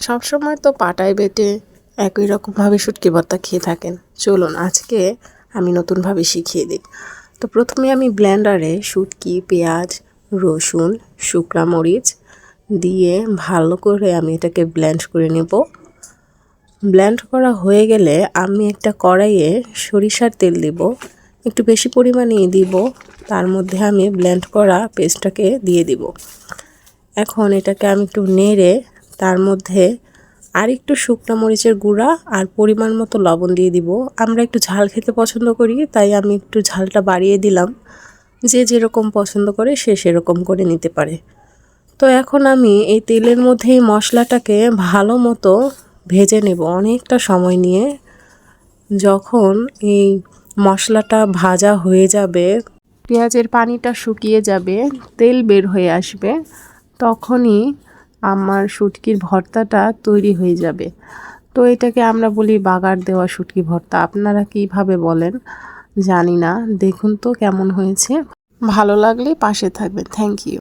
সবসময় তো পাটায় বেটে একই রকমভাবে শুটকি ভর্তা খেয়ে থাকেন। চলুন আজকে আমি নতুনভাবে শিখিয়ে দিই। তো প্রথমে আমি ব্লেন্ডারে শুটকি, পেঁয়াজ, রসুন, শুকনা মরিচ দিয়ে ভালো করে আমি এটাকে ব্লেন্ড করে নেব। ব্লেন্ড করা হয়ে গেলে আমি একটা কড়াইয়ে সরিষার তেল দিব, একটু বেশি পরিমাণেই দিব। তার মধ্যে আমি ব্লেন্ড করা পেস্টটাকে দিয়ে দিব। এখন এটাকে আমি একটু নেড়ে তার মধ্যে আর একটু শুকনো মরিচের গুঁড়া আর পরিমাণ মতো লবণ দিয়ে দিব। আমরা একটু ঝাল খেতে পছন্দ করি, তাই আমি একটু ঝালটা বাড়িয়ে দিলাম। যে যেরকম পছন্দ করে সে সেরকম করে নিতে পারে। তো এখন আমি এই তেলের মধ্যেই মশলাটাকে ভালো মতো ভেজে নেব অনেকটা সময় নিয়ে। যখন এই মশলাটা ভাজা হয়ে যাবে, পেঁয়াজের পানিটা শুকিয়ে যাবে, তেল বের হয়ে আসবে, তখনই আমার শুটকির ভর্তাটা তৈরি হয়ে যাবে। তো এটাকে আমরা বলি বাগার দেওয়া শুটকি ভর্তা। আপনারা কিভাবে বলেন জানি না। দেখুন তো কেমন হয়েছে। ভালো লাগলে পাশে থাকবেন। Thank you.